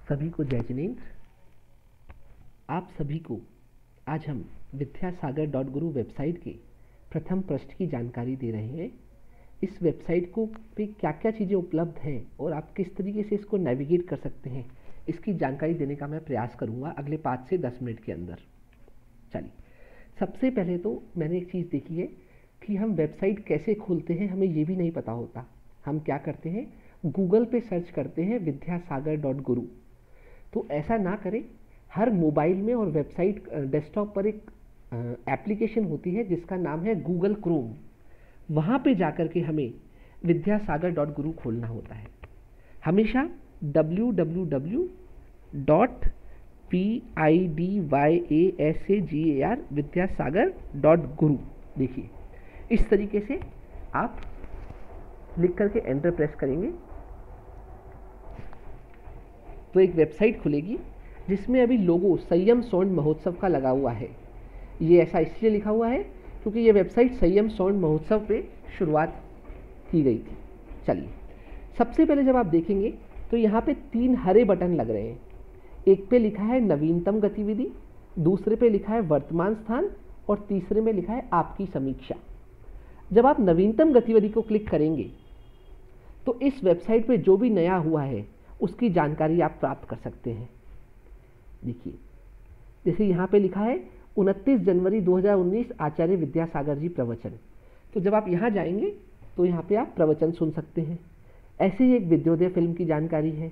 सभी को जय जिनेन्द्र। आप सभी को आज हम विद्यासागर.गुरु वेबसाइट के प्रथम पृष्ठ की जानकारी दे रहे हैं। इस वेबसाइट को पे क्या क्या चीज़ें उपलब्ध हैं और आप किस तरीके से इसको नेविगेट कर सकते हैं, इसकी जानकारी देने का मैं प्रयास करूंगा अगले 5 से 10 मिनट के अंदर। चलिए, सबसे पहले तो मैंने एक चीज़ देखी है कि हम वेबसाइट कैसे खोलते हैं, हमें ये भी नहीं पता होता। हम क्या करते हैं, गूगल पे सर्च करते हैं विद्यासागर.गुरु। तो ऐसा ना करें। हर मोबाइल में और वेबसाइट डेस्कटॉप पर एक एप्लीकेशन होती है जिसका नाम है गूगल क्रोम। वहाँ पे जाकर के हमें विद्यासागर.गुरु खोलना होता है। हमेशा www.pidyasagar विद्यासागर.गुरु देखिए, इस तरीके से आप लिख करके एंटर प्रेस करेंगे तो एक वेबसाइट खुलेगी जिसमें अभी लोगो संयम स्वर्ण महोत्सव का लगा हुआ है। ये ऐसा इसलिए लिखा हुआ है क्योंकि ये वेबसाइट संयम स्वर्ण महोत्सव पे शुरुआत की गई थी। चलिए, सबसे पहले जब आप देखेंगे तो यहाँ पे 3 हरे बटन लग रहे हैं। एक पे लिखा है नवीनतम गतिविधि, दूसरे पे लिखा है वर्तमान स्थान और तीसरे में लिखा है आपकी समीक्षा। जब आप नवीनतम गतिविधि को क्लिक करेंगे तो इस वेबसाइट पे जो भी नया हुआ है उसकी जानकारी आप प्राप्त कर सकते हैं। देखिए, जैसे यहाँ पे लिखा है 29 जनवरी 2019 आचार्य विद्यासागर जी प्रवचन। तो जब आप यहाँ जाएंगे तो यहाँ पे आप प्रवचन सुन सकते हैं। ऐसे ही एक विद्योदय फिल्म की जानकारी है।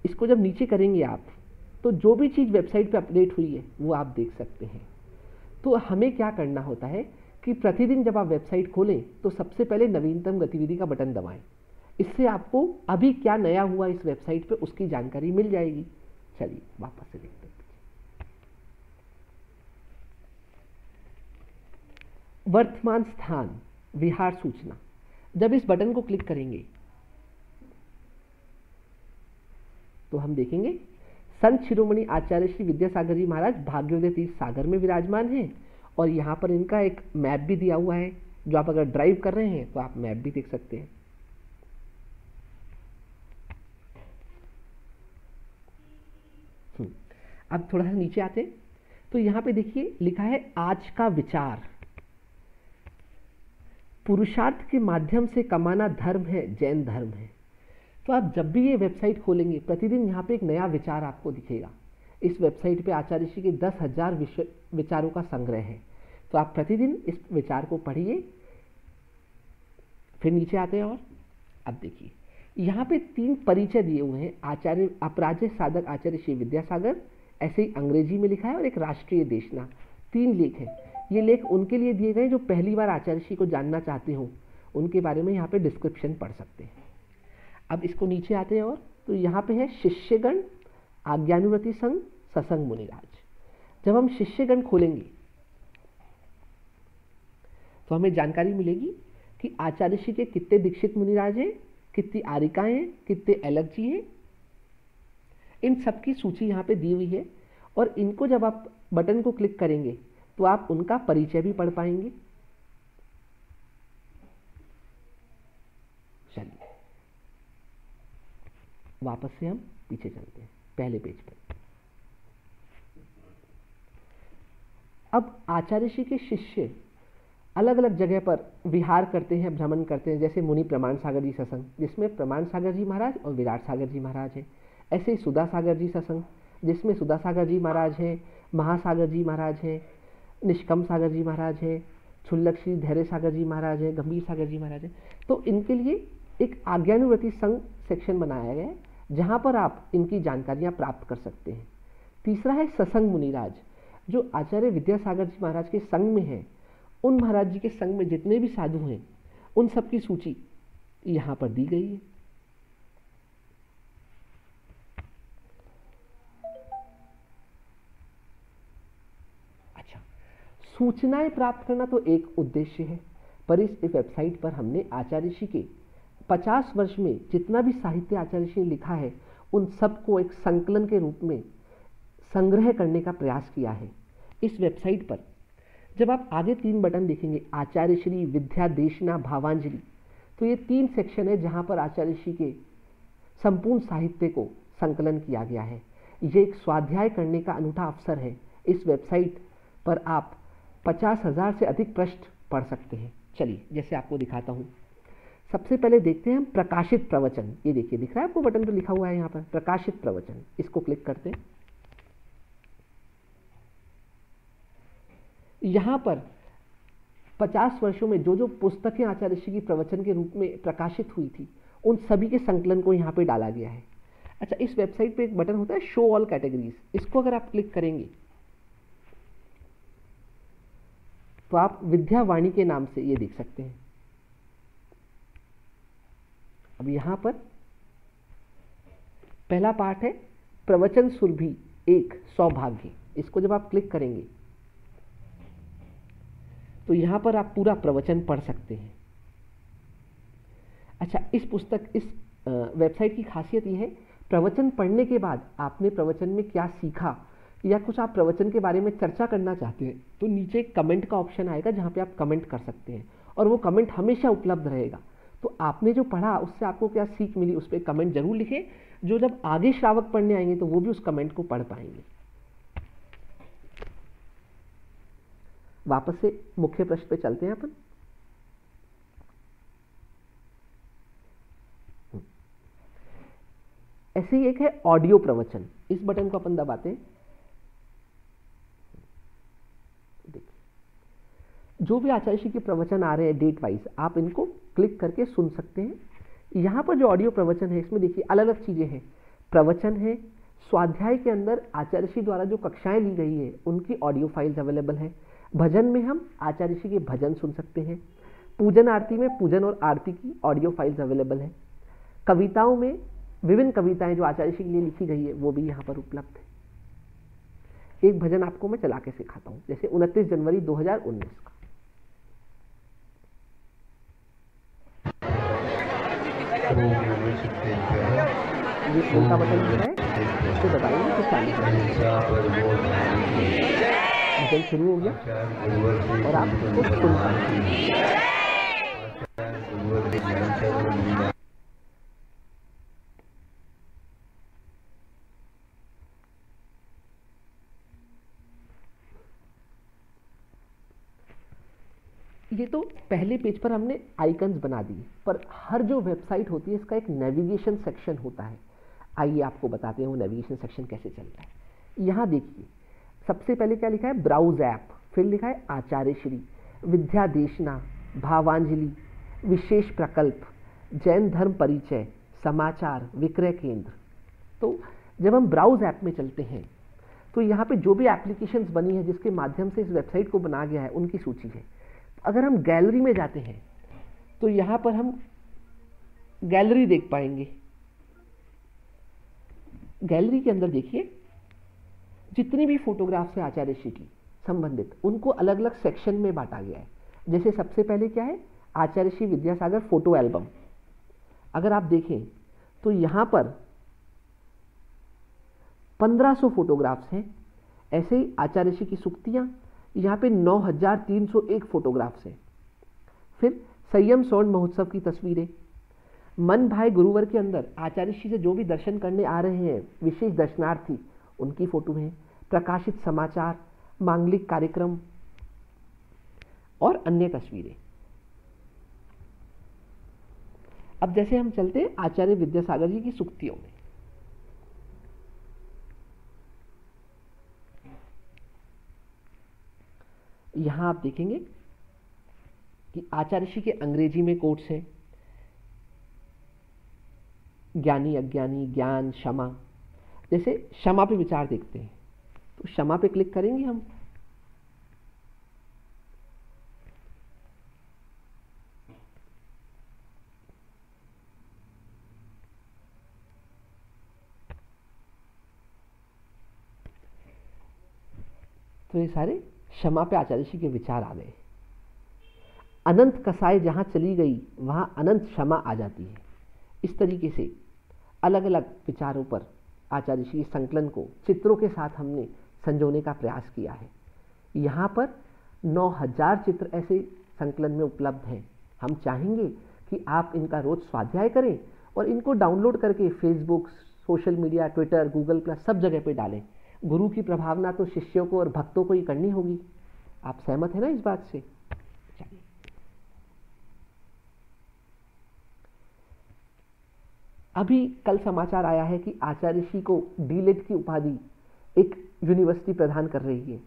इसको जब नीचे करेंगे आप तो जो भी चीज़ वेबसाइट पे अपडेट हुई है वो आप देख सकते हैं। तो हमें क्या करना होता है कि प्रतिदिन जब आप वेबसाइट खोलें तो सबसे पहले नवीनतम गतिविधि का बटन दबाएं। इससे आपको अभी क्या नया हुआ इस वेबसाइट पे उसकी जानकारी मिल जाएगी। चलिए वापस से देखते हैं। वर्तमान स्थान विहार सूचना, जब इस बटन को क्लिक करेंगे तो हम देखेंगे संत शिरोमणि आचार्य श्री विद्यासागर जी महाराज भाग्योदय तीर्थ सागर में विराजमान हैं और यहाँ पर इनका एक मैप भी दिया हुआ है। जो आप अगर ड्राइव कर रहे हैं तो आप मैप भी देख सकते हैं। अब थोड़ा सा नीचे आते हैं तो यहाँ पे देखिए लिखा है आज का विचार, पुरुषार्थ के माध्यम से कमाना धर्म है, जैन धर्म है। तो आप जब भी ये वेबसाइट खोलेंगे प्रतिदिन यहाँ पे एक नया विचार आपको दिखेगा। इस वेबसाइट पे आचार्य श्री के 10,000 विचारों का संग्रह है। तो आप प्रतिदिन इस विचार को पढ़िए। फिर नीचे आते हैं और अब देखिए यहाँ पे 3 परिचय दिए हुए हैं। आचार्य अपराजय साधक आचार्य श्री विद्यासागर, ऐसे ही अंग्रेजी में लिखा है, और एक राष्ट्रीय देशना। 3 लेख हैं। ये लेख उनके लिए दिए गए जो पहली बार आचार्य श्री को जानना चाहते हो, उनके बारे में यहाँ पे डिस्क्रिप्शन पढ़ सकते हैं। अब इसको नीचे आते हैं और तो यहाँ पे है शिष्यगण आज्ञानुवर्ती संघ सत्संग मुनिराज। जब हम शिष्यगण खोलेंगे तो हमें जानकारी मिलेगी कि आचार्य श्री के कितने दीक्षित मुनिराज हैं, कितनी आरिकाएं हैं, कितने अलग जी हैं। इन सब की सूची यहाँ पे दी हुई है और इनको जब आप बटन को क्लिक करेंगे तो आप उनका परिचय भी पढ़ पाएंगे। चलिए वापस से हम पीछे चलते हैं पहले पेज पर। अब आचार्य श्री के शिष्य अलग अलग जगह पर विहार करते हैं, भ्रमण करते हैं। जैसे मुनि प्रमाण सागर जी सत्संग, जिसमें प्रमाण सागर जी महाराज और विराट सागर जी महाराज हैं। ऐसे ही सुधा सागर जी सत्संग, जिसमें सुधा सागर जी महाराज हैं, महासागर जी महाराज हैं, निष्कम सागर जी महाराज हैं, क्षुल्लक श्री धैर्य सागर जी महाराज हैं, गंभीर सागर जी महाराज हैं। तो इनके लिए एक आज्ञानुवर्ती संघ सेक्शन बनाया गया है जहाँ पर आप इनकी जानकारियाँ प्राप्त कर सकते हैं। तीसरा है सत्संग मुनिराज, जो आचार्य विद्यासागर जी महाराज के संघ में हैं। उन महाराज जी के संघ में जितने भी साधु हैं उन सब की सूची यहाँ पर दी गई है। अच्छा, सूचनाएं प्राप्त करना तो एक उद्देश्य है, पर इस वेबसाइट पर हमने आचार्य श्री के 50 वर्ष में जितना भी साहित्य आचार्य श्री ने लिखा है उन सबको एक संकलन के रूप में संग्रह करने का प्रयास किया है। इस वेबसाइट पर जब आप आगे 3 बटन देखेंगे, आचार्य श्री विद्या देशना भावांजलि, तो ये 3 सेक्शन है जहाँ पर आचार्य श्री के संपूर्ण साहित्य को संकलन किया गया है। ये एक स्वाध्याय करने का अनूठा अवसर है। इस वेबसाइट पर आप 50,000 से अधिक पृष्ठ पढ़ सकते हैं। चलिए जैसे आपको दिखाता हूँ। सबसे पहले देखते हैं हम प्रकाशित प्रवचन। ये देखिए, दिख रहा है आपको बटन पे लिखा हुआ है यहाँ पर प्रकाशित प्रवचन। इसको क्लिक करते हैं। यहाँ पर 50 वर्षों में जो जो पुस्तकें आचार्य ऋषि की प्रवचन के रूप में प्रकाशित हुई थी, उन सभी के संकलन को यहाँ पे डाला गया है। अच्छा, इस वेबसाइट पे एक बटन होता है शो ऑल कैटेगरीज। इसको अगर आप क्लिक करेंगे तो आप विद्यावाणी के नाम से ये देख सकते हैं। अब यहाँ पर पहला पाठ है प्रवचन सुरभि एक सौभाग्य। इसको जब आप क्लिक करेंगे तो यहाँ पर आप पूरा प्रवचन पढ़ सकते हैं। अच्छा, इस वेबसाइट की खासियत यह है, प्रवचन पढ़ने के बाद आपने प्रवचन में क्या सीखा या कुछ आप प्रवचन के बारे में चर्चा करना चाहते हैं तो नीचे एक कमेंट का ऑप्शन आएगा जहाँ पे आप कमेंट कर सकते हैं और वो कमेंट हमेशा उपलब्ध रहेगा। तो आपने जो पढ़ा उससे आपको क्या सीख मिली उस पर कमेंट जरूर लिखें, जो जब आगे श्रावक पढ़ने आएंगे तो वो भी उस कमेंट को पढ़ पाएंगे। वापस से मुख्य प्रश्न पे चलते हैं अपन। ऐसे ही एक है ऑडियो प्रवचन। इस बटन को अपन दबाते हैं। देखिए, जो भी आचार्य श्री के प्रवचन आ रहे हैं डेट वाइज, आप इनको क्लिक करके सुन सकते हैं। यहाँ पर जो ऑडियो प्रवचन है इसमें देखिए अलग अलग चीजें हैं। प्रवचन है, स्वाध्याय के अंदर आचार्य श्री द्वारा जो कक्षाएं ली गई है उनकी ऑडियो फाइल्स अवेलेबल है। भजन में हम आचार्य श्री के भजन सुन सकते हैं। पूजन आरती में पूजन और आरती की ऑडियो फाइल्स अवेलेबल है। कविताओं में विभिन्न कविताएं जो आचार्य श्री के लिए लिखी गई है वो भी यहाँ पर उपलब्ध है। एक भजन आपको मैं चला के सिखाता हूँ, जैसे 29 जनवरी 2019 का। ये उनका बटन जो है इसको दबाएंगे तो चालू भजन शुरू हो गया और आप इसको सुन पाएंगे। ये तो पहले पेज पर हमने आइकन्स बना दिए, पर हर जो वेबसाइट होती है इसका एक नेविगेशन सेक्शन होता है। आइए आपको बताते हैं वो नेविगेशन सेक्शन कैसे चलता है। यहाँ देखिए, सबसे पहले क्या लिखा है, ब्राउज ऐप, फिर लिखा है आचार्य श्री, विद्या देशना, भावांजलि, विशेष प्रकल्प, जैन धर्म परिचय, समाचार, विक्रय केंद्र। तो जब हम ब्राउज ऐप में चलते हैं तो यहाँ पे जो भी एप्लीकेशंस बनी है जिसके माध्यम से इस वेबसाइट को बनाया गया है उनकी सूची है। अगर हम गैलरी में जाते हैं तो यहाँ पर हम गैलरी देख पाएंगे। गैलरी के अंदर देखिए जितनी भी फोटोग्राफ्स है आचार्य श्री की संबंधित, उनको अलग अलग सेक्शन में बांटा गया है। जैसे सबसे पहले क्या है, आचार्य श्री विद्यासागर फोटो एल्बम। अगर आप देखें तो यहाँ पर 1500 फोटोग्राफ्स हैं। ऐसे ही आचार्य श्री की सुक्तियाँ, यहाँ पे 9301 फोटोग्राफ्स हैं। फिर संयम स्वर्ण महोत्सव की तस्वीरें, मन भाई गुरुवर के अंदर आचार्य श्री से जो भी दर्शन करने आ रहे हैं विशेष दर्शनार्थी, उनकी फोटो हैं। प्रकाशित समाचार, मांगलिक कार्यक्रम और अन्य तस्वीरें। अब जैसे हम चलते हैं आचार्य विद्यासागर जी की सुक्तियों में। यहां आप देखेंगे कि आचार्य श्री के अंग्रेजी में कोट्स हैं, ज्ञानी अज्ञानी, ज्ञान, क्षमा। जैसे क्षमा पे विचार देखते हैं तो क्षमा पे क्लिक करेंगे हम। तो ये सारे क्षमा पे आचार्य श्री के विचार आ गए। अनंत कसाई जहां चली गई वहां अनंत क्षमा आ जाती है। इस तरीके से अलग अलग विचारों पर आचार्य श्री संकलन को चित्रों के साथ हमने संजोने का प्रयास किया है। यहाँ पर 9000 चित्र ऐसे संकलन में उपलब्ध हैं। हम चाहेंगे कि आप इनका रोज स्वाध्याय करें और इनको डाउनलोड करके Facebook, social media, Twitter, Google plus सब जगह पे डालें। गुरु की प्रभावना तो शिष्यों को और भक्तों को ही करनी होगी। आप सहमत हैं ना इस बात से? चलिए, अभी कल समाचार आया है कि आचार्य ऋषि को डीलिट की उपाधि एक यूनिवर्सिटी प्रदान कर रही है।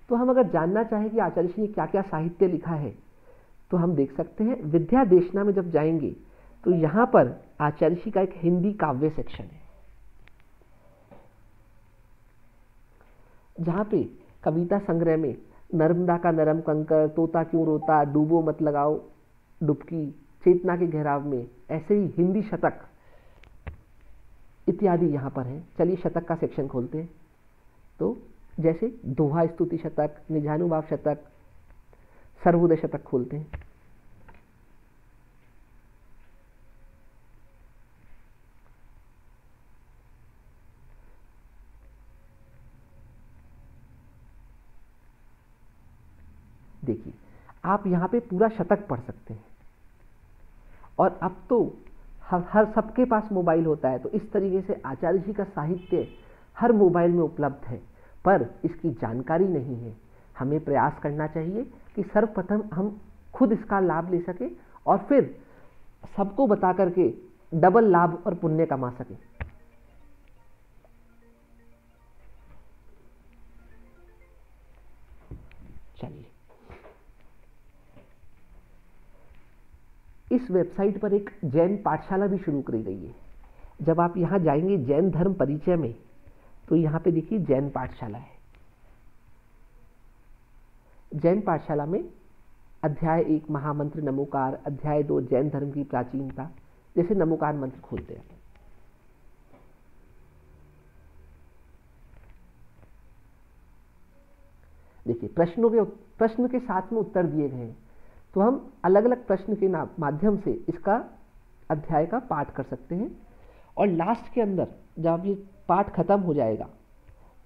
तो हम अगर जानना चाहें कि आचार्य ऋषि ने क्या क्या साहित्य लिखा है तो हम देख सकते हैं विद्या देशना में जब जाएंगे तो यहाँ पर आचार्य ऋषि का एक हिंदी काव्य सेक्शन है, जहाँ पे कविता संग्रह में नर्मदा का नरम कंकर, तोता क्यों रोता, डूबो मत लगाओ डुबकी, चेतना के घेराव में, ऐसे ही हिंदी शतक इत्यादि यहाँ पर हैं। चलिए शतक का सेक्शन खोलते हैं। तो जैसे दोहा स्तुति शतक, निजानुभाव शतक, सर्वोदय शतक खोलते हैं। देखिए, आप यहाँ पे पूरा शतक पढ़ सकते हैं। और अब तो हर सबके पास मोबाइल होता है, तो इस तरीके से आचार्य जी का साहित्य हर मोबाइल में उपलब्ध है, पर इसकी जानकारी नहीं है। हमें प्रयास करना चाहिए कि सर्वप्रथम हम खुद इसका लाभ ले सके और फिर सबको बता करके डबल लाभ और पुण्य कमा सके। चलिए, इस वेबसाइट पर एक जैन पाठशाला भी शुरू करी गई है। जब आप यहाँ जाएंगे जैन धर्म परिचय में, तो यहाँ पे देखिए जैन पाठशाला है। जैन पाठशाला में अध्याय 1 महामंत्र नमोकार, अध्याय 2 जैन धर्म की प्राचीनता, जैसे नमोकार मंत्र खोलते हैं। देखिए प्रश्न के साथ में उत्तर दिए गए हैं, तो हम अलग अलग प्रश्न के माध्यम से इसका अध्याय का पाठ कर सकते हैं। और लास्ट के अंदर जब ये पाठ खत्म हो जाएगा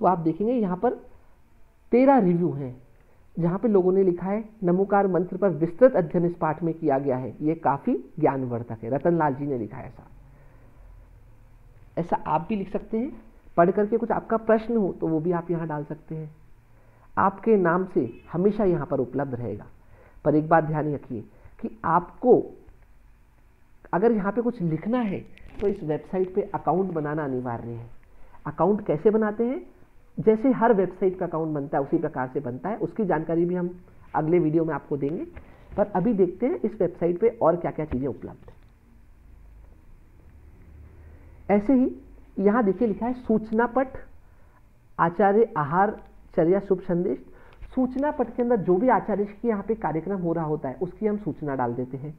तो आप देखेंगे यहाँ पर 13 रिव्यू हैं, जहाँ पे लोगों ने लिखा है नमोकार मंत्र पर विस्तृत अध्ययन इस पाठ में किया गया है, ये काफ़ी ज्ञानवर्धक है। रतनलाल जी ने लिखा है ऐसा आप भी लिख सकते हैं। पढ़ करके कुछ आपका प्रश्न हो तो वो भी आप यहाँ डाल सकते हैं। आपके नाम से हमेशा यहाँ पर उपलब्ध रहेगा। पर एक बात ध्यान रखिए कि आपको अगर यहाँ पे कुछ लिखना है तो इस वेबसाइट पे अकाउंट बनाना अनिवार्य है। अकाउंट कैसे बनाते हैं? जैसे हर वेबसाइट का अकाउंट बनता है उसी प्रकार से बनता है। उसकी जानकारी भी हम अगले वीडियो में आपको देंगे। पर अभी देखते हैं इस वेबसाइट पे और क्या क्या चीज़ें उपलब्ध है। ऐसे ही यहाँ देखिए लिखा है सूचना पट, आचार्य आहार चर्या शुभ संदेश। सूचना पट के अंदर जो भी आचार्य की यहाँ पे कार्यक्रम हो रहा होता है उसकी हम सूचना डाल देते हैं।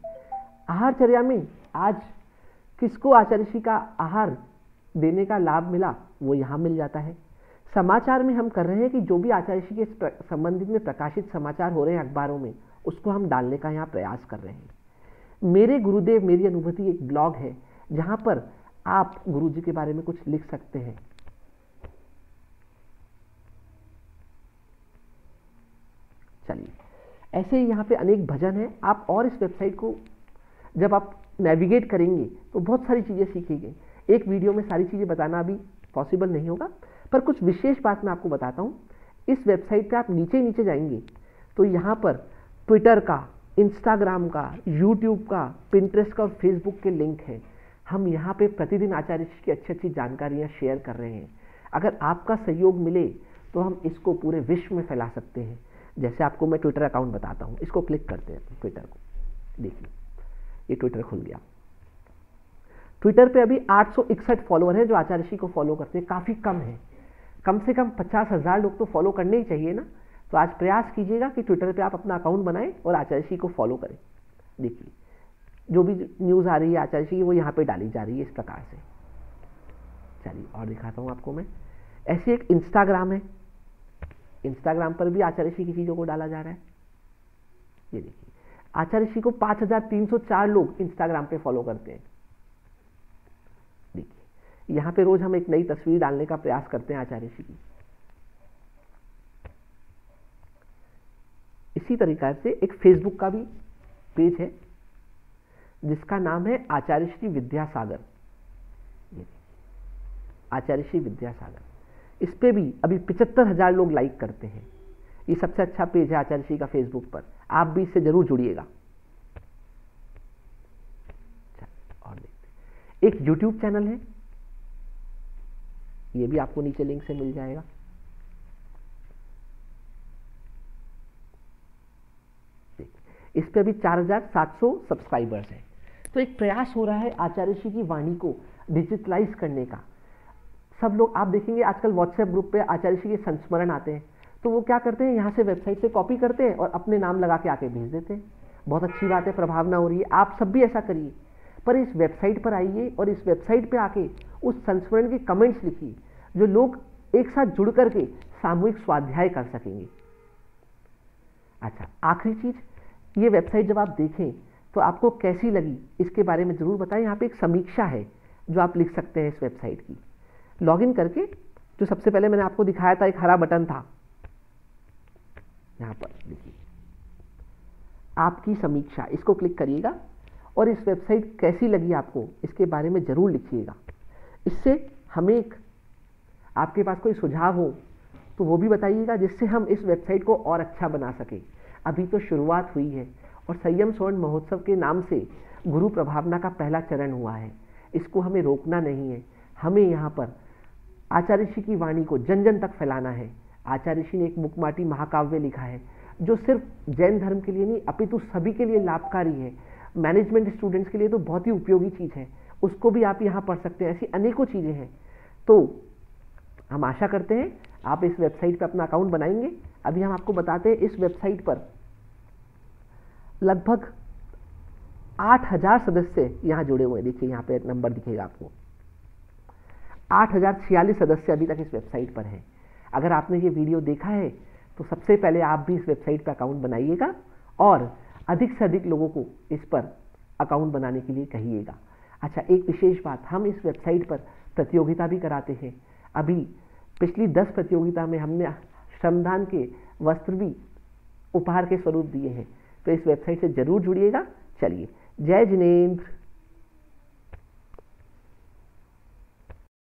आहार चर्या में आज किसको आचार्य ऋषि का आहार देने का लाभ मिला वो यहाँ मिल जाता है। समाचार में हम कर रहे हैं कि जो भी आचार्य ऋषि के संबंधित में प्रकाशित समाचार हो रहे हैं अखबारों में उसको हम डालने का यहाँ प्रयास कर रहे हैं। मेरे गुरुदेव मेरी अनुभूति एक ब्लॉग है जहाँ पर आप गुरु जी के बारे में कुछ लिख सकते हैं। चलिए, ऐसे ही यहाँ पे अनेक भजन हैं। आप और इस वेबसाइट को जब आप नेविगेट करेंगे तो बहुत सारी चीज़ें सीखेंगे। एक वीडियो में सारी चीज़ें बताना अभी पॉसिबल नहीं होगा, पर कुछ विशेष बात मैं आपको बताता हूँ। इस वेबसाइट पे आप नीचे जाएंगे तो यहाँ पर ट्विटर का, इंस्टाग्राम का, यूट्यूब का, पिंटरेस्ट का और फेसबुक के लिंक हैं। हम यहाँ पे प्रतिदिन आचार्य की अच्छी जानकारियाँ शेयर कर रहे हैं। अगर आपका सहयोग मिले तो हम इसको पूरे विश्व में फैला सकते हैं। जैसे आपको मैं ट्विटर अकाउंट बताता हूँ, इसको क्लिक करते हैं ट्विटर को। देखिए ये ट्विटर खुल गया। ट्विटर पे अभी 861 फॉलोअर हैं जो आचार्य ऋषि को फॉलो करते हैं। काफ़ी कम है, कम से कम 50,000 लोग तो फॉलो करने ही चाहिए ना। तो आज प्रयास कीजिएगा कि ट्विटर पे आप अपना अकाउंट बनाएं और आचार्य ऋषि को फॉलो करें। देखिए जो भी न्यूज़ आ रही है आचार्य ऋषि की वो यहाँ पे डाली जा रही है इस प्रकार से। चलिए और दिखाता हूँ आपको मैं। ऐसे एक इंस्टाग्राम है, इंस्टाग्राम पर भी आचार्य ऋषि की चीज़ों को डाला जा रहा है। ये देखिए आचार्य ऋषि को 5304 लोग इंस्टाग्राम पे फॉलो करते हैं। देखिए यहाँ पे रोज हम एक नई तस्वीर डालने का प्रयास करते हैं आचार्य ऋषि की। इसी तरीके से एक फेसबुक का भी पेज है जिसका नाम है आचार्य श्री विद्यासागर। आचार्य श्री विद्यासागर। इस पे भी अभी 75,000 लोग लाइक करते हैं। ये सबसे अच्छा पेज है आचार्य श्री का फेसबुक पर, आप भी इससे जरूर जुड़िएगा। और देखते, एक यूट्यूब चैनल है, ये भी आपको नीचे लिंक से मिल जाएगा। इस पे भी 4,700 सब्सक्राइबर्स हैं। तो एक प्रयास हो रहा है आचार्य श्री की वाणी को डिजिटलाइज करने का। सब लोग आप देखेंगे आजकल व्हाट्सएप ग्रुप पे आचार्य श्री के संस्मरण आते हैं, तो वो क्या करते हैं, यहाँ से वेबसाइट से कॉपी करते हैं और अपने नाम लगा के आके भेज देते हैं। बहुत अच्छी बात है, प्रभावना हो रही है, आप सब भी ऐसा करिए। पर इस वेबसाइट पर आइए और इस वेबसाइट पे आके उस संस्मरण के कमेंट्स लिखिए, जो लोग एक साथ जुड़ करके सामूहिक स्वाध्याय कर सकेंगे। अच्छा, आखिरी चीज, ये वेबसाइट जब आप देखें तो आपको कैसी लगी इसके बारे में जरूर बताएं। यहाँ पे एक समीक्षा है जो आप लिख सकते हैं इस वेबसाइट की। लॉगिन करके, जो सबसे पहले मैंने आपको दिखाया था, एक हरा बटन था, यहाँ पर देखिए आपकी समीक्षा, इसको क्लिक करिएगा और इस वेबसाइट कैसी लगी आपको इसके बारे में जरूर लिखिएगा। इससे हमें एक, आपके पास कोई सुझाव हो तो वो भी बताइएगा, जिससे हम इस वेबसाइट को और अच्छा बना सकें। अभी तो शुरुआत हुई है और संयम स्वर्ण महोत्सव के नाम से गुरु प्रभावना का पहला चरण हुआ है। इसको हमें रोकना नहीं है, हमें यहाँ पर आचार्य श्री की वाणी को जन जन तक फैलाना है। आचार्य श्री ने एक मुकमाटी महाकाव्य लिखा है जो सिर्फ जैन धर्म के लिए नहीं अपितु सभी के लिए लाभकारी है। मैनेजमेंट स्टूडेंट्स के लिए तो बहुत ही उपयोगी चीज़ है, उसको भी आप यहाँ पढ़ सकते हैं। ऐसी अनेकों चीज़ें हैं। तो हम आशा करते हैं आप इस वेबसाइट पर अपना अकाउंट बनाएंगे। अभी हम आपको बताते हैं, इस वेबसाइट पर लगभग 8,000 सदस्य यहाँ जुड़े हुए हैं। देखिए यहाँ पे नंबर दिखेगा आपको, 8,046 सदस्य अभी तक इस वेबसाइट पर हैं। अगर आपने ये वीडियो देखा है तो सबसे पहले आप भी इस वेबसाइट पर अकाउंट बनाइएगा और अधिक से अधिक लोगों को इस पर अकाउंट बनाने के लिए कहिएगा। अच्छा, एक विशेष बात, हम इस वेबसाइट पर प्रतियोगिता भी कराते हैं। अभी पिछली 10 प्रतियोगिता में हमने श्रमदान के वस्त्र भी उपहार के स्वरूप दिए हैं। तो इस वेबसाइट से जरूर जुड़िएगा। चलिए, जय जिनेंद्र।